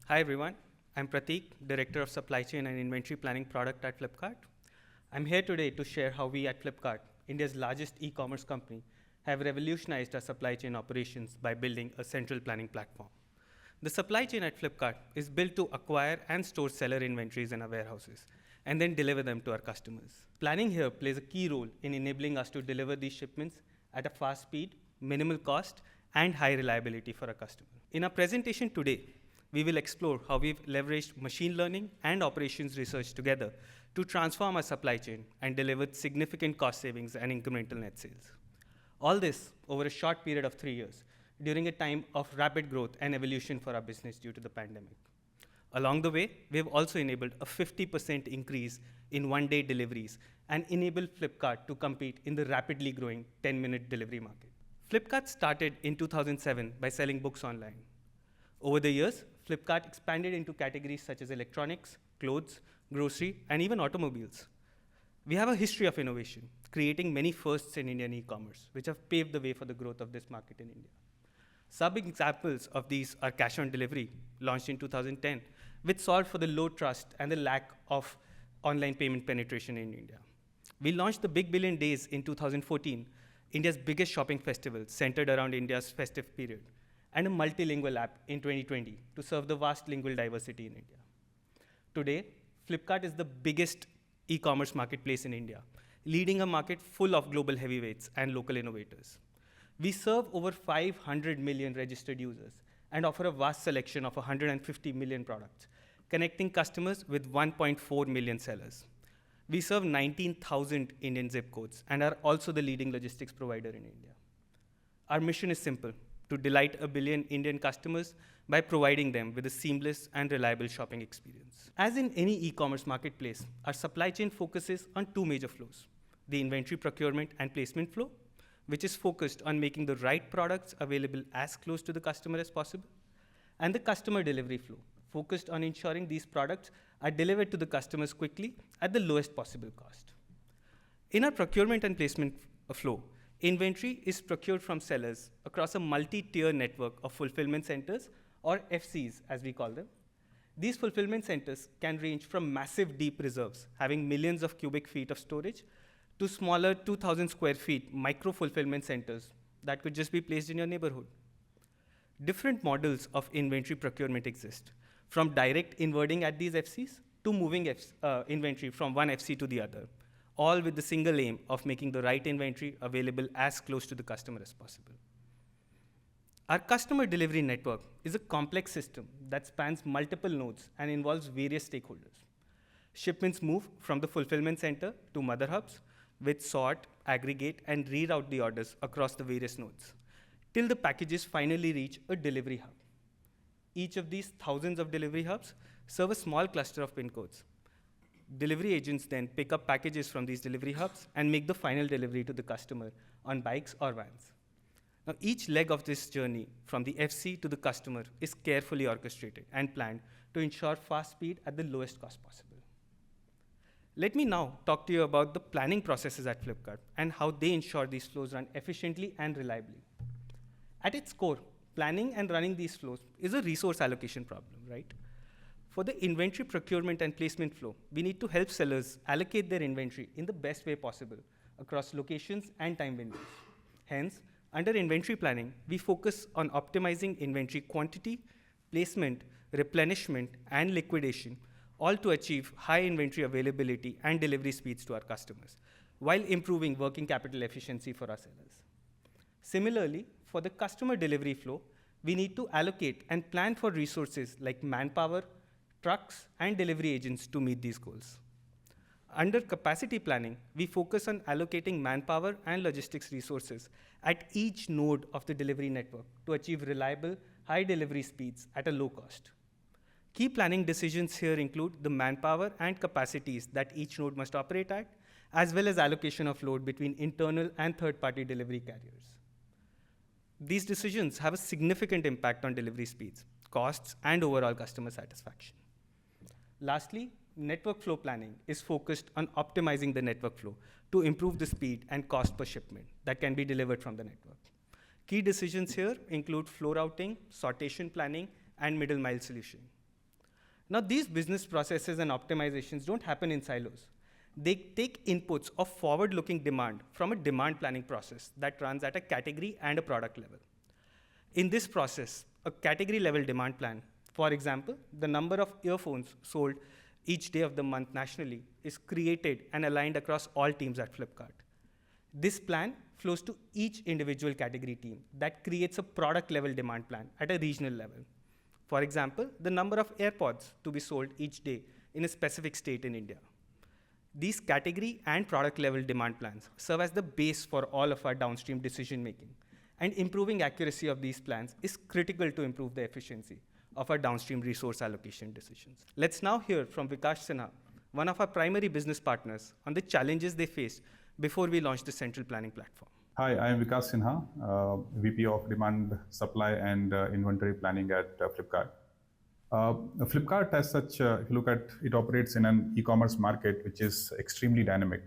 Hi everyone, I'm Prateek, Director of Supply Chain and Inventory Planning Product at Flipkart. I'm here today to share how we at Flipkart, India's largest e-commerce company, have revolutionized our supply chain operations by building a central planning platform. The supply chain at Flipkart is built to acquire and store seller inventories in our warehouses and then deliver them to our customers. Planning here plays a key role in enabling us to deliver these shipments at a fast speed, minimal cost, and high reliability for our customer. In our presentation today, we will explore how we've leveraged machine learning and operations research together to transform our supply chain and deliver significant cost savings and incremental net sales. All this over a short period of 3 years, during a time of rapid growth and evolution for our business due to the pandemic. Along the way, we have also enabled a 50% increase in one-day deliveries and enabled Flipkart to compete in the rapidly growing 10-minute delivery market. Flipkart started in 2007 by selling books online. Over the years, Flipkart expanded into categories such as electronics, clothes, grocery, and even automobiles. We have a history of innovation, creating many firsts in Indian e-commerce, which have paved the way for the growth of this market in India. Some examples of these are cash on delivery, launched in 2010, which solved for the low trust and the lack of online payment penetration in India. We launched the Big Billion Days in 2014, India's biggest shopping festival centered around India's festive period, and a multilingual app in 2020 to serve the vast lingual diversity in India. Today, Flipkart is the biggest e-commerce marketplace in India, leading a market full of global heavyweights and local innovators. We serve over 500 million registered users and offer a vast selection of 150 million products, connecting customers with 1.4 million sellers. We serve 19,000 Indian zip codes and are also the leading logistics provider in India. Our mission is simple: to delight a billion Indian customers by providing them with a seamless and reliable shopping experience. As in any e-commerce marketplace, our supply chain focuses on two major flows: the inventory procurement and placement flow, which is focused on making the right products available as close to the customer as possible, and the customer delivery flow, focused on ensuring these products are delivered to the customers quickly at the lowest possible cost. In our procurement and placement flow, inventory is procured from sellers across a multi-tier network of fulfillment centers, or FCs as we call them. These fulfillment centers can range from massive deep reserves, having millions of cubic feet of storage, to smaller 2,000 square feet micro-fulfillment centers that could just be placed in your neighborhood. Different models of inventory procurement exist, from direct inwarding at these FCs to moving inventory from one FC to the other, all with the single aim of making the right inventory available as close to the customer as possible. Our customer delivery network is a complex system that spans multiple nodes and involves various stakeholders. Shipments move from the fulfillment center to mother hubs, which sort, aggregate, and reroute the orders across the various nodes, till the packages finally reach a delivery hub. Each of these thousands of delivery hubs serve a small cluster of pin codes. Delivery agents then pick up packages from these delivery hubs and make the final delivery to the customer on bikes or vans. Now, each leg of this journey from the FC to the customer is carefully orchestrated and planned to ensure fast speed at the lowest cost possible. Let me now talk to you about the planning processes at Flipkart and how they ensure these flows run efficiently and reliably. At its core, planning and running these flows is a resource allocation problem, right? For the inventory procurement and placement flow, we need to help sellers allocate their inventory in the best way possible across locations and time windows. Hence, under inventory planning, we focus on optimizing inventory quantity, placement, replenishment, and liquidation, all to achieve high inventory availability and delivery speeds to our customers, while improving working capital efficiency for our sellers. Similarly, for the customer delivery flow, we need to allocate and plan for resources like manpower, trucks, and delivery agents to meet these goals. Under capacity planning, we focus on allocating manpower and logistics resources at each node of the delivery network to achieve reliable, high delivery speeds at a low cost. Key planning decisions here include the manpower and capacities that each node must operate at, as well as allocation of load between internal and third-party delivery carriers. These decisions have a significant impact on delivery speeds, costs, and overall customer satisfaction. Lastly, network flow planning is focused on optimizing the network flow to improve the speed and cost per shipment that can be delivered from the network. Key decisions here include flow routing, sortation planning, and middle mile solution. Now, these business processes and optimizations don't happen in silos. They take inputs of forward-looking demand from a demand planning process that runs at a category and a product level. In this process, a category level demand plan, for example, the number of earphones sold each day of the month nationally, is created and aligned across all teams at Flipkart. This plan flows to each individual category team that creates a product level demand plan at a regional level. For example, the number of AirPods to be sold each day in a specific state in India. These category and product level demand plans serve as the base for all of our downstream decision making. And improving accuracy of these plans is critical to improve the efficiency of our downstream resource allocation decisions. Let's now hear from Vikas Sinha, one of our primary business partners, on the challenges they faced before we launched the central planning platform. Hi, I am Vikas Sinha, VP of Demand, Supply and Inventory Planning at Flipkart. Flipkart as such, if you look at it, operates in an e-commerce market which is extremely dynamic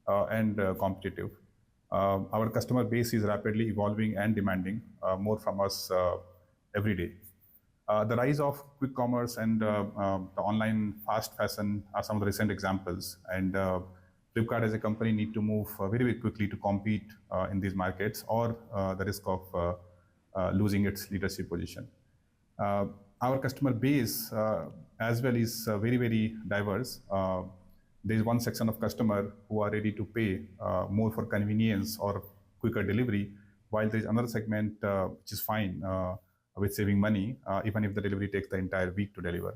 and competitive. Our customer base is rapidly evolving and demanding more from us every day. The rise of quick commerce and the online fast fashion are some of the recent examples. And Flipkart as a company need to move very, very quickly to compete in these markets, or the risk of losing its leadership position. Our customer base as well is very, very diverse. There is one section of customer who are ready to pay more for convenience or quicker delivery, while there is another segment which is fine with saving money, even if the delivery takes the entire week to deliver.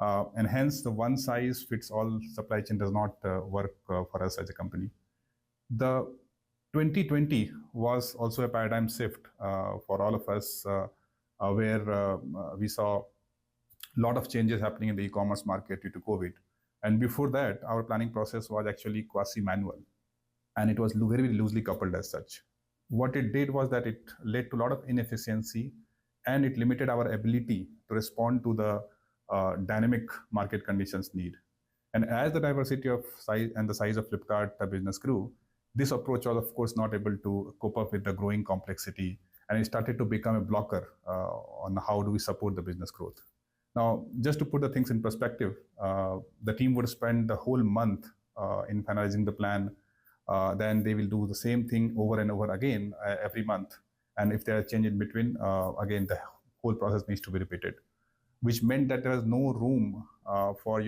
And hence, the one size fits all supply chain does not work for us as a company. The 2020 was also a paradigm shift for all of us, where we saw a lot of changes happening in the e-commerce market due to COVID. And before that, our planning process was actually quasi-manual, and it was very, very loosely coupled as such. What it did was that it led to a lot of inefficiency, and it limited our ability to respond to the dynamic market conditions need. And as the diversity of size and the size of Flipkart business grew, this approach was of course not able to cope up with the growing complexity, and it started to become a blocker on how do we support the business growth. Now, just to put the things in perspective, the team would spend the whole month in finalizing the plan. Then they will do the same thing over and over again every month. And if there are change in between, again, the whole process needs to be repeated, which meant that there was no room for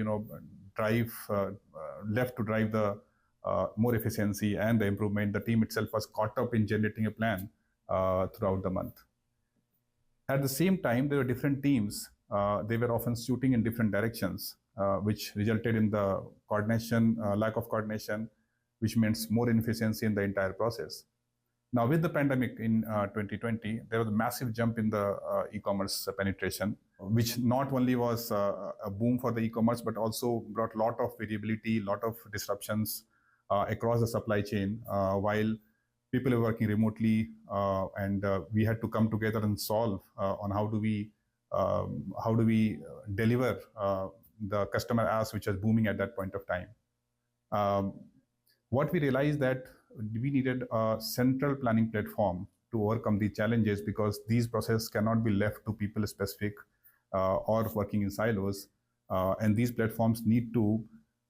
left to drive the more efficiency and the improvement. The team itself was caught up in generating a plan throughout the month. At the same time, there were different teams. They were often shooting in different directions, which resulted in the coordination, lack of coordination, which means more inefficiency in the entire process. Now, with the pandemic in 2020, there was a massive jump in the e-commerce penetration, which not only was a boom for the e-commerce, but also brought a lot of variability, a lot of disruptions across the supply chain, while people were working remotely, and we had to come together and solve on how do we deliver the customer ask, which was booming at that point of time. What we realized that we needed a central planning platform to overcome these challenges, because these processes cannot be left to people specific or working in silos. And these platforms need to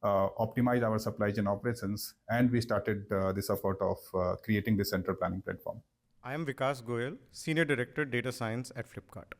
optimize our supply chain operations. And we started this effort of creating this central planning platform. I am Vikas Goyal, Senior Director, Data Science at Flipkart.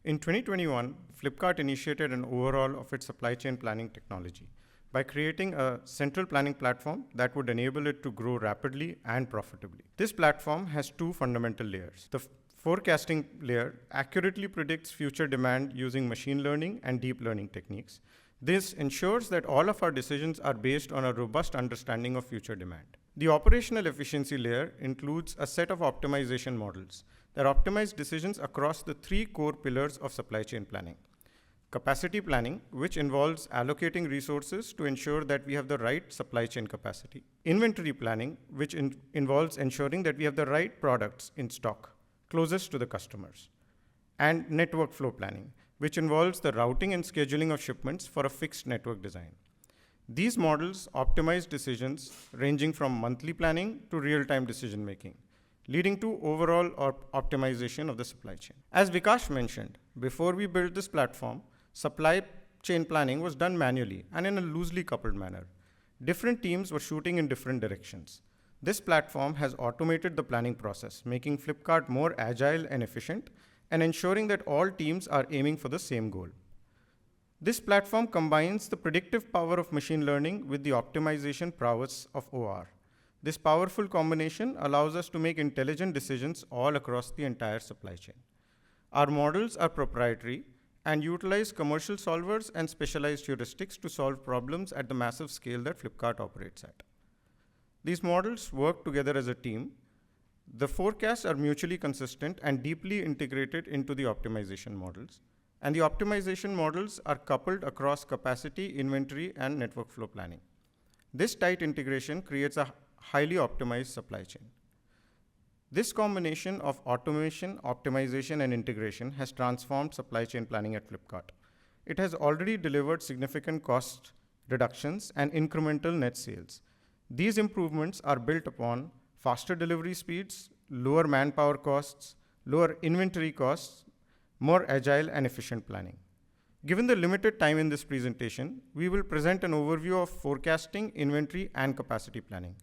In 2021, Flipkart initiated an overhaul of its supply chain planning technology by creating a central planning platform that would enable it to grow rapidly and profitably. This platform has two fundamental layers. The forecasting layer accurately predicts future demand using machine learning and deep learning techniques. This ensures that all of our decisions are based on a robust understanding of future demand. The operational efficiency layer includes a set of optimization models that optimize decisions across the three core pillars of supply chain planning. Capacity planning, which involves allocating resources to ensure that we have the right supply chain capacity. Inventory planning, which involves ensuring that we have the right products in stock, closest to the customers. And network flow planning, which involves the routing and scheduling of shipments for a fixed network design. These models optimize decisions ranging from monthly planning to real-time decision-making, leading to overall optimization of the supply chain. As Vikas mentioned, before we built this platform, supply chain planning was done manually and in a loosely coupled manner. Different teams were shooting in different directions. This platform has automated the planning process, making Flipkart more agile and efficient and ensuring that all teams are aiming for the same goal. This platform combines the predictive power of machine learning with the optimization prowess of OR. This powerful combination allows us to make intelligent decisions all across the entire supply chain. Our models are proprietary and utilize commercial solvers and specialized heuristics to solve problems at the massive scale that Flipkart operates at. These models work together as a team. The forecasts are mutually consistent and deeply integrated into the optimization models. And the optimization models are coupled across capacity, inventory, and network flow planning. This tight integration creates a highly optimized supply chain. This combination of automation, optimization, and integration has transformed supply chain planning at Flipkart. It has already delivered significant cost reductions and incremental net sales. These improvements are built upon faster delivery speeds, lower manpower costs, lower inventory costs, more agile and efficient planning. Given the limited time in this presentation, we will present an overview of forecasting, inventory, and capacity planning,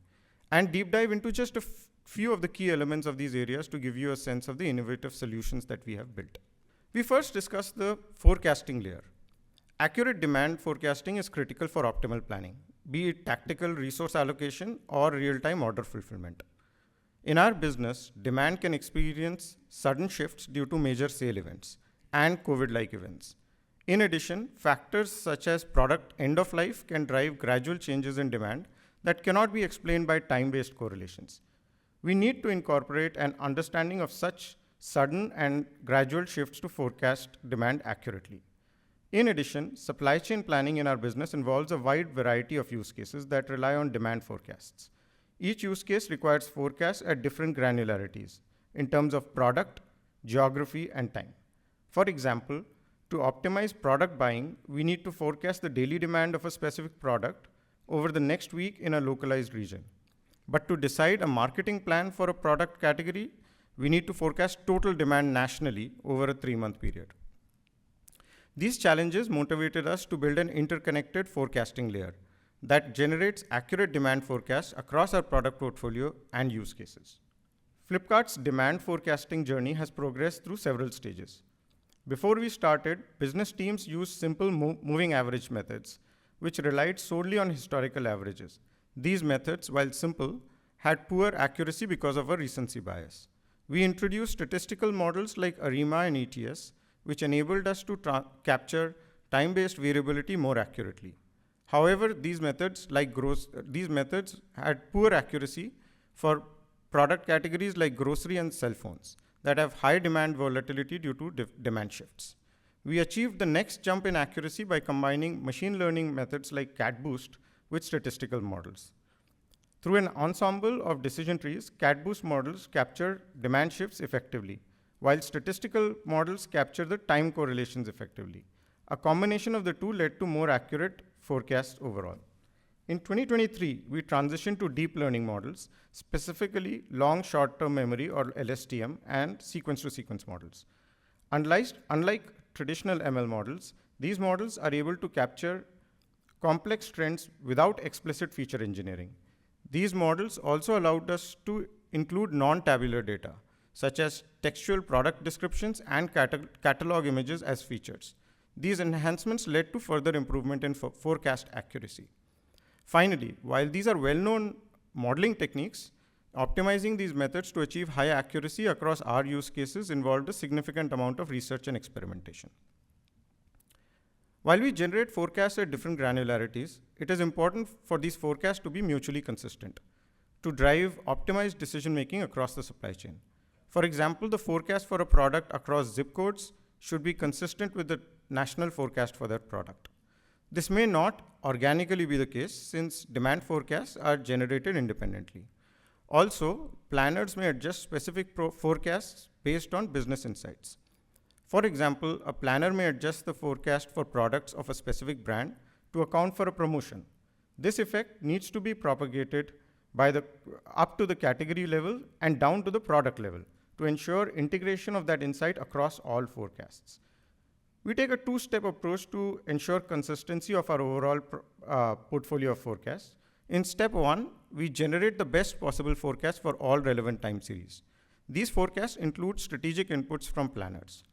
and deep dive into just a few of the key elements of these areas to give you a sense of the innovative solutions that we have built. We first discuss the forecasting layer. Accurate demand forecasting is critical for optimal planning, be it tactical resource allocation or real-time order fulfillment. In our business, demand can experience sudden shifts due to major sale events and COVID-like events. In addition, factors such as product end of life can drive gradual changes in demand that cannot be explained by time-based correlations. We need to incorporate an understanding of such sudden and gradual shifts to forecast demand accurately. In addition, supply chain planning in our business involves a wide variety of use cases that rely on demand forecasts. Each use case requires forecasts at different granularities in terms of product, geography, and time. For example, to optimize product buying, we need to forecast the daily demand of a specific product over the next week in a localized region. But to decide a marketing plan for a product category, we need to forecast total demand nationally over a 3-month period. These challenges motivated us to build an interconnected forecasting layer that generates accurate demand forecasts across our product portfolio and use cases. Flipkart's demand forecasting journey has progressed through several stages. Before we started, business teams used simple moving average methods, which relied solely on historical averages. These methods, while simple, had poor accuracy because of a recency bias. We introduced statistical models like ARIMA and ETS, which enabled us to capture time-based variability more accurately. However, these methods had poor accuracy for product categories like grocery and cell phones that have high demand volatility due to demand shifts. We achieved the next jump in accuracy by combining machine learning methods like CatBoost with statistical models. Through an ensemble of decision trees, CatBoost models capture demand shifts effectively, while statistical models capture the time correlations effectively. A combination of the two led to more accurate forecasts overall. In 2023, we transitioned to deep learning models, specifically long short-term memory or LSTM and sequence-to-sequence models. Unlike traditional ML models, these models are able to capture complex trends without explicit feature engineering. These models also allowed us to include non-tabular data, such as textual product descriptions and catalog images as features. These enhancements led to further improvement in forecast accuracy. Finally, while these are well-known modeling techniques, optimizing these methods to achieve high accuracy across our use cases involved a significant amount of research and experimentation. While we generate forecasts at different granularities, it is important for these forecasts to be mutually consistent to drive optimized decision-making across the supply chain. For example, the forecast for a product across zip codes should be consistent with the national forecast for that product. This may not organically be the case since demand forecasts are generated independently. Also, planners may adjust specific forecasts based on business insights. For example, a planner may adjust the forecast for products of a specific brand to account for a promotion. This effect needs to be propagated up to the category level and down to the product level to ensure integration of that insight across all forecasts. We take a two-step approach to ensure consistency of our overall portfolio of forecasts. In step 1, we generate the best possible forecast for all relevant time series. These forecasts include strategic inputs from planners.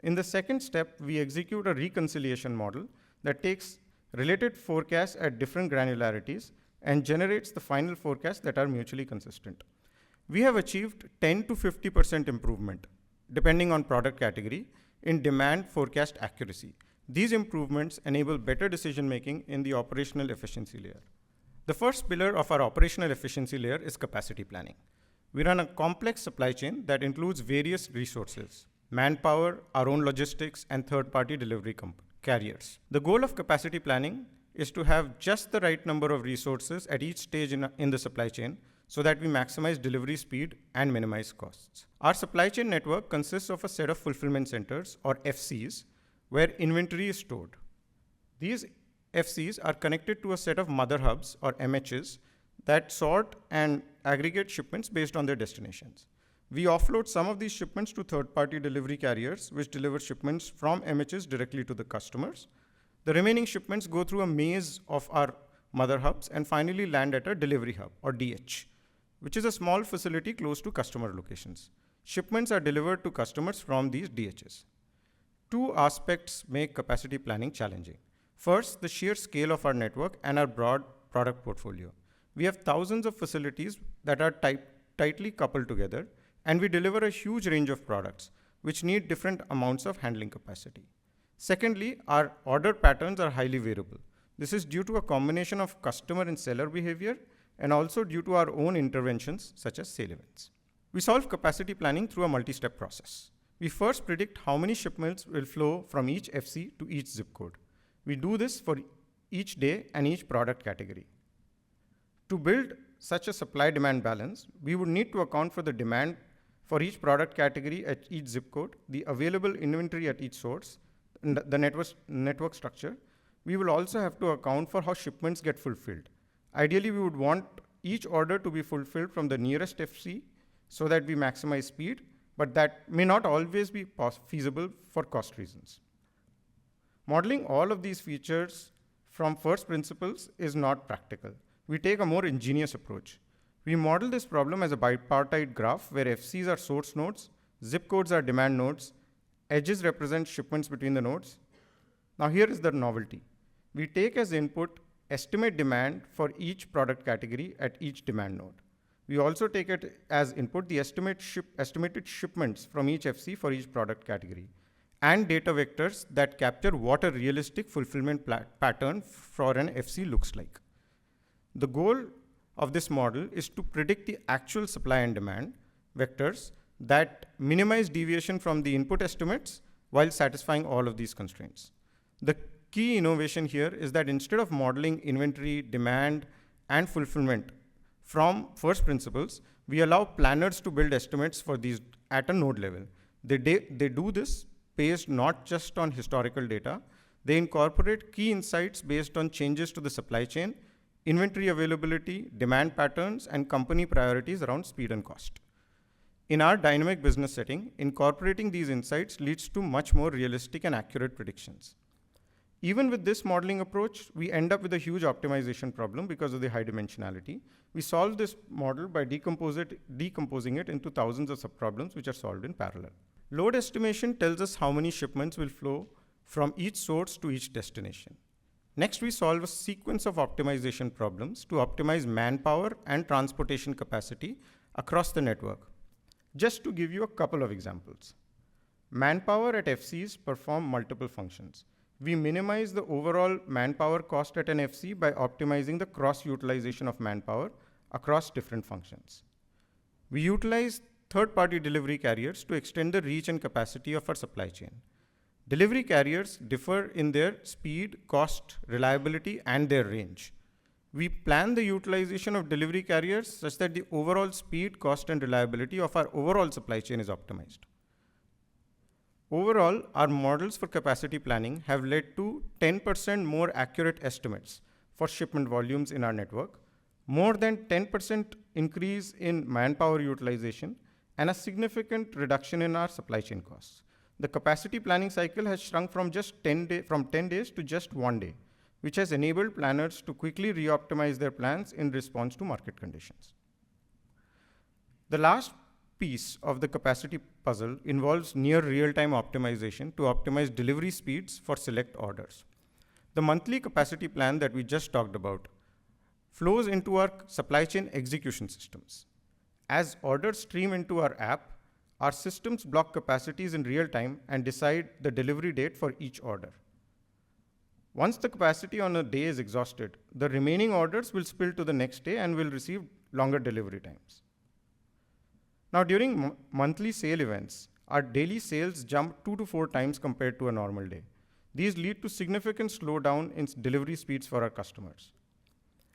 In the second step, we execute a reconciliation model that takes related forecasts at different granularities and generates the final forecasts that are mutually consistent. We have achieved 10 to 50% improvement, depending on product category, in demand forecast accuracy. These improvements enable better decision-making in the operational efficiency layer. The first pillar of our operational efficiency layer is capacity planning. We run a complex supply chain that includes various resources: manpower, our own logistics, and third-party delivery carriers. The goal of capacity planning is to have just the right number of resources at each stage in the supply chain so that we maximize delivery speed and minimize costs. Our supply chain network consists of a set of fulfillment centers, or FCs, where inventory is stored. These FCs are connected to a set of mother hubs, or MHs, that sort and aggregate shipments based on their destinations. We offload some of these shipments to third-party delivery carriers, which deliver shipments from MHs directly to the customers. The remaining shipments go through a maze of our mother hubs and finally land at a delivery hub, or DH, which is a small facility close to customer locations. Shipments are delivered to customers from these DHs. Two aspects make capacity planning challenging. First, the sheer scale of our network and our broad product portfolio. We have thousands of facilities that are tightly coupled together, and we deliver a huge range of products, which need different amounts of handling capacity. Secondly, our order patterns are highly variable. This is due to a combination of customer and seller behavior, and also due to our own interventions, such as sale events. We solve capacity planning through a multi-step process. We first predict how many shipments will flow from each FC to each zip code. We do this for each day and each product category. To build such a supply-demand balance, we would need to account for the demand for each product category at each zip code, the available inventory at each source, and the network structure. We will also have to account for how shipments get fulfilled. Ideally, we would want each order to be fulfilled from the nearest FC so that we maximize speed, but that may not always be feasible for cost reasons. Modeling all of these features from first principles is not practical. We take a more ingenious approach. We model this problem as a bipartite graph where FCs are source nodes, zip codes are demand nodes, edges represent shipments between the nodes. Now here is the novelty. We take as input estimate demand for each product category at each demand node. We also take it as input the estimated shipments from each FC for each product category, and data vectors that capture what a realistic fulfillment pattern for an FC looks like. The goal of this model is to predict the actual supply and demand vectors that minimize deviation from the input estimates while satisfying all of these constraints. The key innovation here is that instead of modeling inventory, demand, and fulfillment from first principles, we allow planners to build estimates for these at a node level. They do this based not just on historical data. They incorporate key insights based on changes to the supply chain, inventory availability, demand patterns, and company priorities around speed and cost. In our dynamic business setting, incorporating these insights leads to much more realistic and accurate predictions. Even with this modeling approach, we end up with a huge optimization problem because of the high dimensionality. We solve this model by decomposing it into thousands of subproblems which are solved in parallel. Load estimation tells us how many shipments will flow from each source to each destination. Next, we solve a sequence of optimization problems to optimize manpower and transportation capacity across the network. Just to give you a couple of examples. Manpower at FCs perform multiple functions. We minimize the overall manpower cost at an FC by optimizing the cross-utilization of manpower across different functions. We utilize third-party delivery carriers to extend the reach and capacity of our supply chain. Delivery carriers differ in their speed, cost, reliability, and their range. We plan the utilization of delivery carriers such that the overall speed, cost, and reliability of our overall supply chain is optimized. Overall, our models for capacity planning have led to 10% more accurate estimates for shipment volumes in our network, more than 10% increase in manpower utilization, and a significant reduction in our supply chain costs. the capacity planning cycle has shrunk from 10 days to just 1 day, which has enabled planners to quickly re-optimize their plans in response to market conditions. The last piece of the capacity puzzle involves near real-time optimization to optimize delivery speeds for select orders. The monthly capacity plan that we just talked about flows into our supply chain execution systems. As orders stream into our app, our systems block capacities in real time and decide the delivery date for each order. Once the capacity on a day is exhausted, the remaining orders will spill to the next day and will receive longer delivery times. Now, during monthly sale events, our daily sales jump 2 to 4 times compared to a normal day. These lead to significant slowdown in delivery speeds for our customers.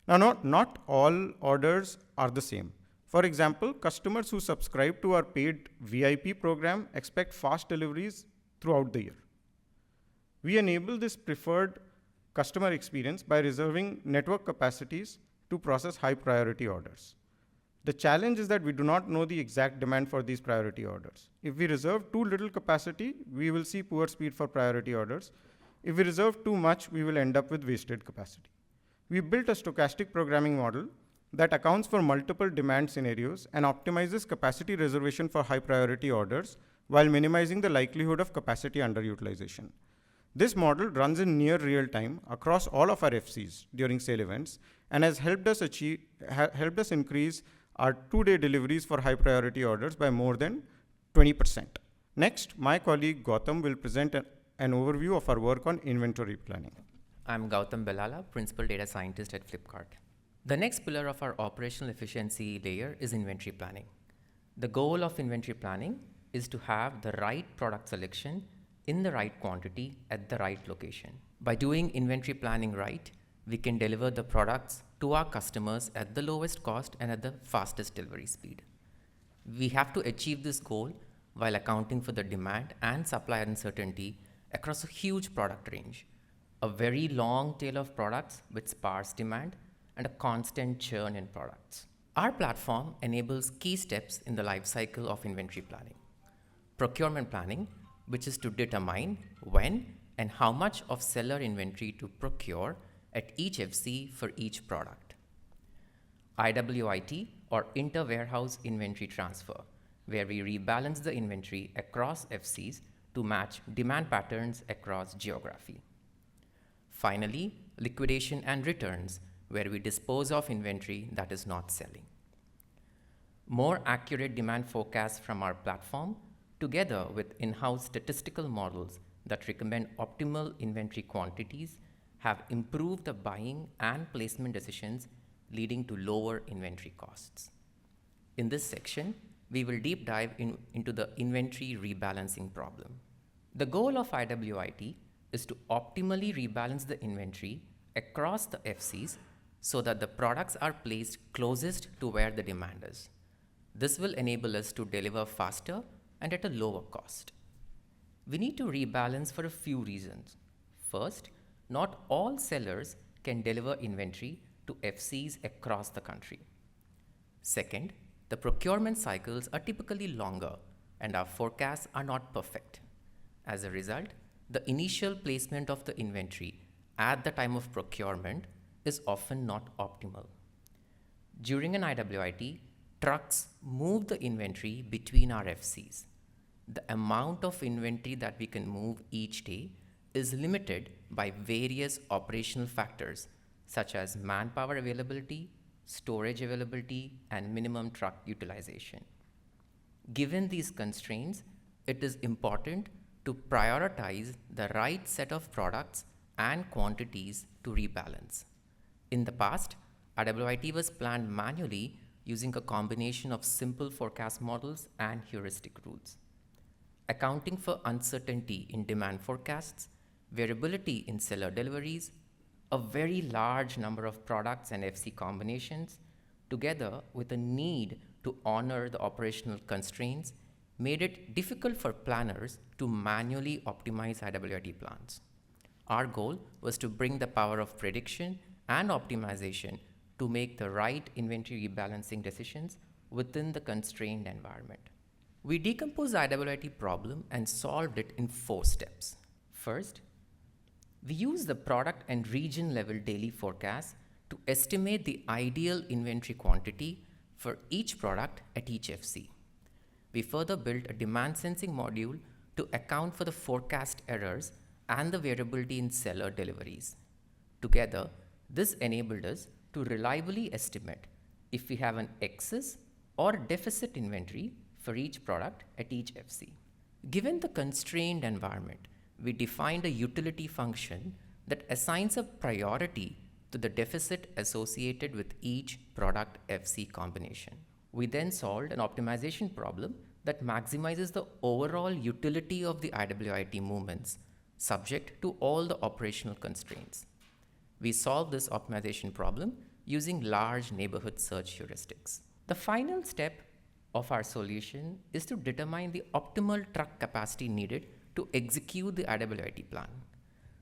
Now, not all orders are the same. For example, customers who subscribe to our paid VIP program expect fast deliveries throughout the year. We enable this preferred customer experience by reserving network capacities to process high priority orders. The challenge is that we do not know the exact demand for these priority orders. If we reserve too little capacity, we will see poor speed for priority orders. If we reserve too much, we will end up with wasted capacity. We built a stochastic programming model that accounts for multiple demand scenarios and optimizes capacity reservation for high priority orders while minimizing the likelihood of capacity underutilization. This model runs in near real time across all of our FCs during sale events and has helped us increase our 2-day deliveries for high priority orders by more than 20%. Next, my colleague Gautam will present an overview of our work on inventory planning. I'm Gautam Belala, Principal Data Scientist at Flipkart. The next pillar of our operational efficiency layer is inventory planning. The goal of inventory planning is to have the right product selection in the right quantity at the right location. By doing inventory planning right, we can deliver the products to our customers at the lowest cost and at the fastest delivery speed. We have to achieve this goal while accounting for the demand and supply uncertainty across a huge product range, a very long tail of products with sparse demand, and a constant churn in products. Our platform enables key steps in the life cycle of inventory planning. Procurement planning, which is to determine when and how much of seller inventory to procure at each FC for each product. IWIT, or inter-warehouse inventory transfer, where we rebalance the inventory across FCs to match demand patterns across geography. Finally, liquidation and returns, where we dispose of inventory that is not selling. More accurate demand forecasts from our platform, together with in-house statistical models that recommend optimal inventory quantities, have improved the buying and placement decisions, leading to lower inventory costs. In this section, we will deep dive into the inventory rebalancing problem. The goal of IWIT is to optimally rebalance the inventory across the FCs so that the products are placed closest to where the demand is. This will enable us to deliver faster and at a lower cost. We need to rebalance for a few reasons. First, not all sellers can deliver inventory to FCs across the country. Second, the procurement cycles are typically longer and our forecasts are not perfect. As a result, the initial placement of the inventory at the time of procurement is often not optimal. During an IWIT, trucks move the inventory between our FCs. The amount of inventory that we can move each day is limited by various operational factors such as manpower availability, storage availability, and minimum truck utilization. Given these constraints, it is important to prioritize the right set of products and quantities to rebalance. In the past, IWIT was planned manually using a combination of simple forecast models and heuristic rules. Accounting for uncertainty in demand forecasts, variability in seller deliveries, a very large number of products and FC combinations, together with a need to honor the operational constraints, made it difficult for planners to manually optimize IWIT plans. Our goal was to bring the power of prediction and optimization to make the right inventory rebalancing decisions within the constrained environment. We decomposed the IWIT problem and solved it in 4 steps. First, we used the product and region level daily forecast to estimate the ideal inventory quantity for each product at each FC. We further built a demand sensing module to account for the forecast errors and the variability in seller deliveries. Together, this enabled us to reliably estimate if we have an excess or deficit inventory for each product at each FC. Given the constrained environment, we defined a utility function that assigns a priority to the deficit associated with each product FC combination. We then solved an optimization problem that maximizes the overall utility of the IWIT movements subject to all the operational constraints. We solved this optimization problem using large neighborhood search heuristics. The final step of our solution is to determine the optimal truck capacity needed to execute the IWIT plan.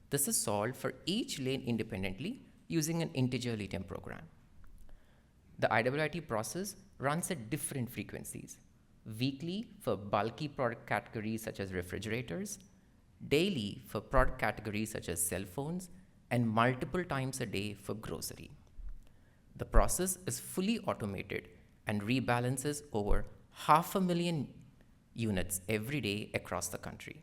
This is solved for each lane independently using an integer LTM program. The IWIT process runs at different frequencies: weekly for bulky product categories such as refrigerators, daily for product categories such as cell phones, and multiple times a day for grocery. The process is fully automated and rebalances over 500,000 units every day across the country.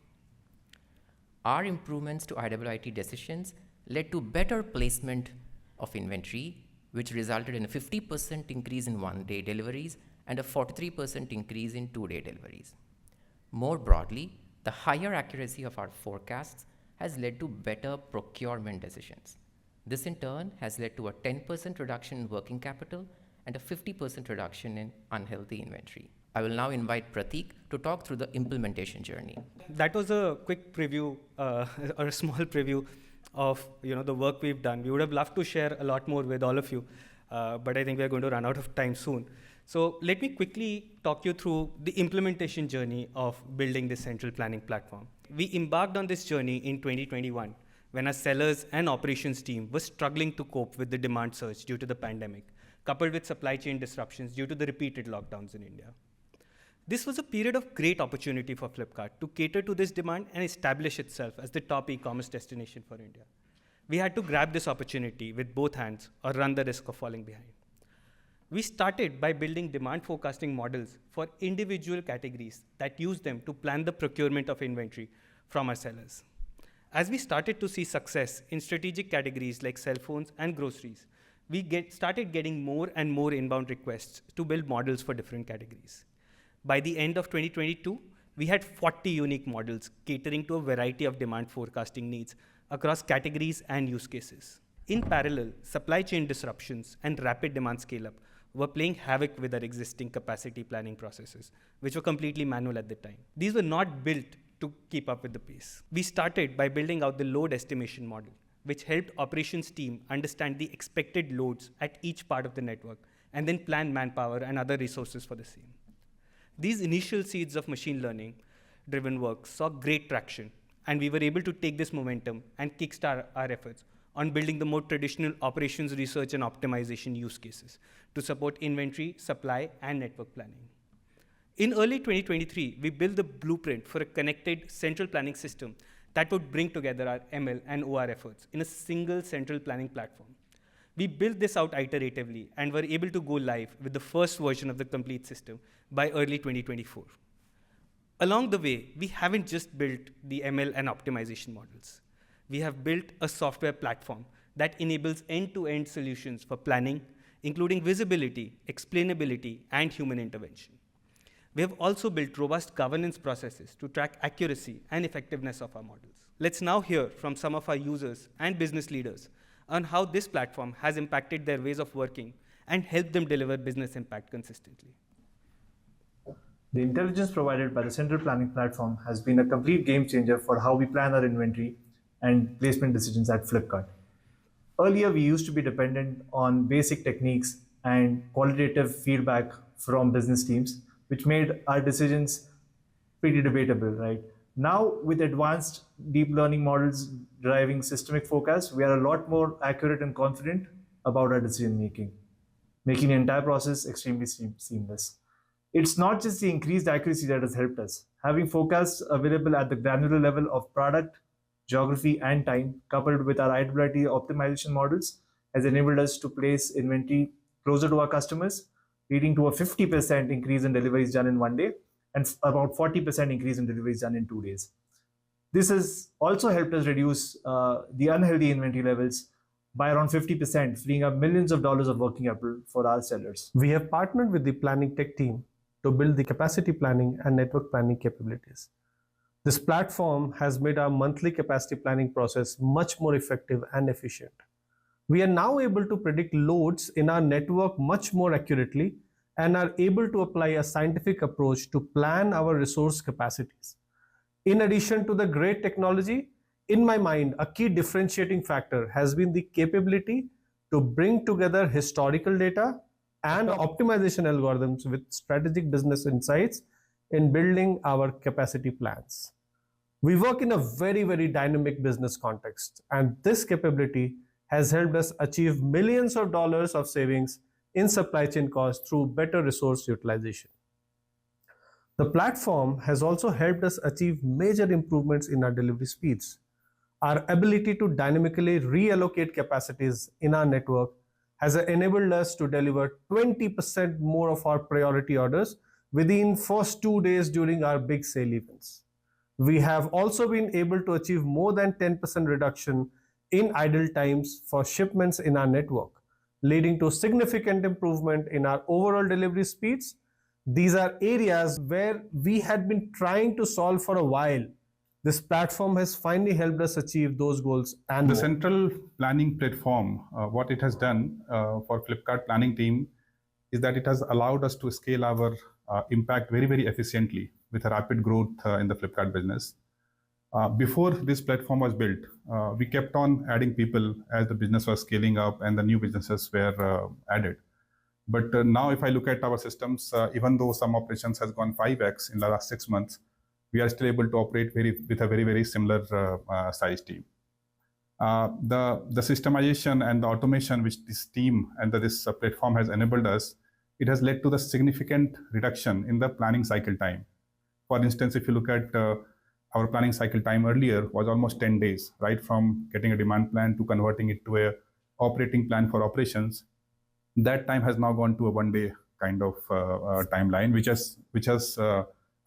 Our improvements to IWIT decisions led to better placement of inventory, which resulted in a 50% increase in one-day deliveries and a 43% increase in two-day deliveries. More broadly, the higher accuracy of our forecasts has led to better procurement decisions. This in turn has led to a 10% reduction in working capital and a 50% reduction in unhealthy inventory. I will now invite Prateek to talk through the implementation journey. That was a quick preview or a small preview of the work we've done. We would have loved to share a lot more with all of you, but I think we're going to run out of time soon. So let me quickly talk you through the implementation journey of building this central planning platform. We embarked on this journey in 2021 when our sellers and operations team was struggling to cope with the demand surge due to the pandemic, coupled with supply chain disruptions due to the repeated lockdowns in India. This was a period of great opportunity for Flipkart to cater to this demand and establish itself as the top e-commerce destination for India. We had to grab this opportunity with both hands or run the risk of falling behind. We started by building demand forecasting models for individual categories that use them to plan the procurement of inventory from our sellers. As we started to see success in strategic categories like cell phones and groceries, we started getting more and more inbound requests to build models for different categories. By the end of 2022, we had 40 unique models catering to a variety of demand forecasting needs across categories and use cases. In parallel, supply chain disruptions and rapid demand scale-up were playing havoc with our existing capacity planning processes, which were completely manual at the time. These were not built to keep up with the pace. We started by building out the load estimation model, which helped operations team understand the expected loads at each part of the network and then plan manpower and other resources for the same. These initial seeds of machine learning driven work saw great traction, and we were able to take this momentum and kickstart our efforts on building the more traditional operations research and optimization use cases to support inventory, supply, and network planning. In early 2023, we built the blueprint for a connected central planning system that would bring together our ML and OR efforts in a single central planning platform. We built this out iteratively and were able to go live with the first version of the complete system by early 2024. Along the way, we haven't just built the ML and optimization models. We have built a software platform that enables end-to-end solutions for planning, including visibility, explainability, and human intervention. We have also built robust governance processes to track accuracy and effectiveness of our models. Let's now hear from some of our users and business leaders on how this platform has impacted their ways of working and helped them deliver business impact consistently. The intelligence provided by the central planning platform has been a complete game changer for how we plan our inventory and placement decisions at Flipkart. Earlier, we used to be dependent on basic techniques and qualitative feedback from business teams, which made our decisions pretty debatable, right? Now, with advanced deep learning models driving systemic forecasts, we are a lot more accurate and confident about our decision making, making the entire process extremely seamless. It's not just the increased accuracy that has helped us. Having forecasts available at the granular level of product, geography, and time, coupled with our identity optimization models, has enabled us to place inventory closer to our customers, leading to a 50% increase in deliveries done in one day and about 40% increase in deliveries done in 2 days. This has also helped us reduce the unhealthy inventory levels by around 50%, freeing up millions of dollars of working capital for our sellers. We have partnered with the planning tech team to build the capacity planning and network planning capabilities. This platform has made our monthly capacity planning process much more effective and efficient. We are now able to predict loads in our network much more accurately and are able to apply a scientific approach to plan our resource capacities. In addition to the great technology, in my mind, a key differentiating factor has been the capability to bring together historical data and optimization algorithms with strategic business insights in building our capacity plans. We work in a very, very dynamic business context, and this capability has helped us achieve millions of dollars of savings in supply chain costs through better resource utilization. The platform has also helped us achieve major improvements in our delivery speeds. Our ability to dynamically reallocate capacities in our network has enabled us to deliver 20% more of our priority orders within first 2 days during our big sale events. We have also been able to achieve more than 10% reduction in idle times for shipments in our network, leading to significant improvement in our overall delivery speeds. These are areas where we had been trying to solve for a while. This platform has finally helped us achieve those goals and The more. central planning platform, what it has done for Flipkart planning team is that it has allowed us to scale our impact very, very efficiently with a rapid growth in the Flipkart business. Before this platform was built, we kept on adding people as the business was scaling up and the new businesses were added. But now if I look at our systems, even though some operations has gone 5x in the last 6 months, we are still able to operate with a very, very similar size team. The systemization and the automation which this team and this platform has enabled us, it has led to the significant reduction in the planning cycle time. For instance, if you look at our planning cycle time earlier was almost 10 days, right? From getting a demand plan to converting it to a operating plan for operations. That time has now gone to a 1 day kind of timeline, which has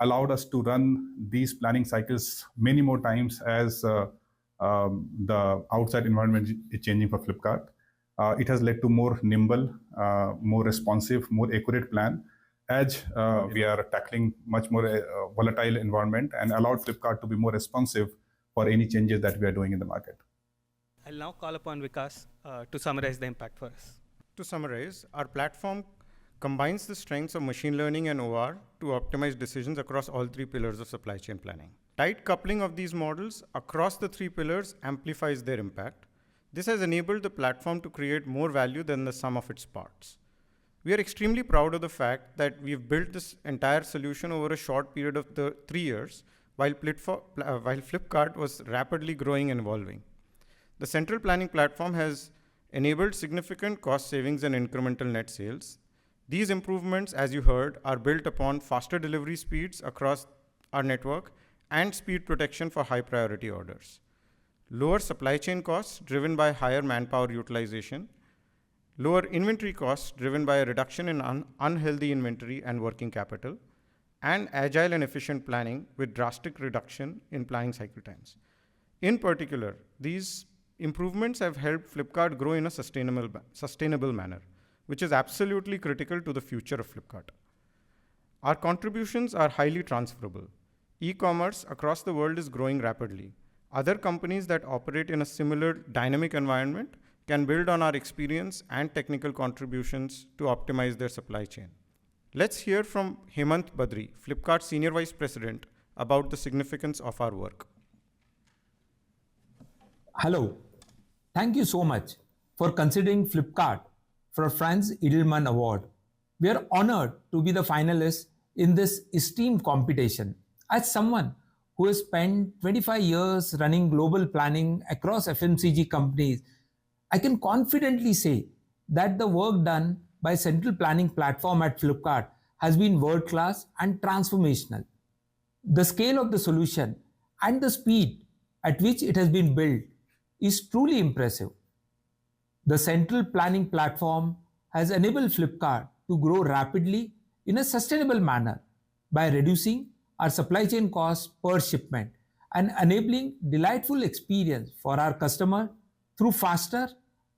allowed us to run these planning cycles many more times as the outside environment is changing for Flipkart. It has led to more nimble, more responsive, more accurate plan as we are tackling much more volatile environment and allowed Flipkart to be more responsive for any changes that we are doing in the market. I'll now call upon Vikas to summarize the impact for us. To summarize, our platform combines the strengths of machine learning and OR to optimize decisions across all three pillars of supply chain planning. Tight coupling of these models across the three pillars amplifies their impact. This has enabled the platform to create more value than the sum of its parts. We are extremely proud of the fact that we've built this entire solution over a short period of 3 years, while Flipkart was rapidly growing and evolving. The central planning platform has enabled significant cost savings and incremental net sales. These improvements, as you heard, are built upon faster delivery speeds across our network and speed protection for high priority orders. Lower supply chain costs driven by higher manpower utilization, lower inventory costs driven by a reduction in unhealthy inventory and working capital, and agile and efficient planning with drastic reduction in planning cycle times. In particular, these improvements have helped Flipkart grow in a sustainable manner, which is absolutely critical to the future of Flipkart. Our contributions are highly transferable. E-commerce across the world is growing rapidly. Other companies that operate in a similar dynamic environment can build on our experience and technical contributions to optimize their supply chain. Let's hear from Hemant Badri, Flipkart Senior Vice President, about the significance of our work. Hello. Thank you so much for considering Flipkart for Franz Edelman Award. We are honored to be the finalists in this esteemed competition. As someone who has spent 25 years running global planning across FMCG companies, I can confidently say that the work done by Central Planning Platform at Flipkart has been world-class and transformational. The scale of the solution and the speed at which it has been built is truly impressive. The central planning platform has enabled Flipkart to grow rapidly in a sustainable manner by reducing our supply chain costs per shipment and enabling delightful experience for our customer through faster,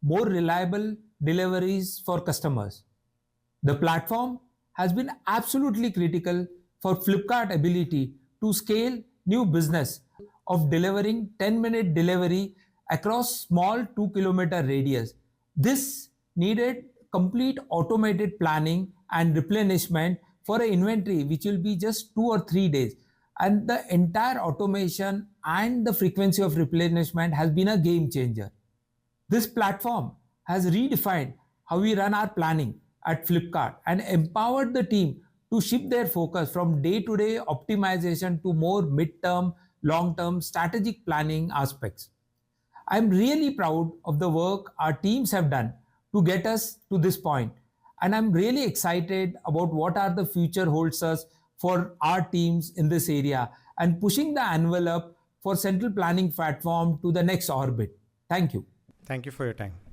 more reliable deliveries for customers. The platform has been absolutely critical for Flipkart's ability to scale new business of delivering 10-minute delivery across small 2-kilometer radius. This needed complete automated planning and replenishment for an inventory which will be just 2 or 3 days. And the entire automation and the frequency of replenishment has been a game changer. This platform has redefined how we run our planning at Flipkart and empowered the team to shift their focus from day-to-day optimization to more mid-term, long-term strategic planning aspects. I'm really proud of the work our teams have done to get us to this point, and I'm really excited about what are the future holds us for our teams in this area and pushing the envelope for central planning platform to the next orbit. Thank you. Thank you for your time.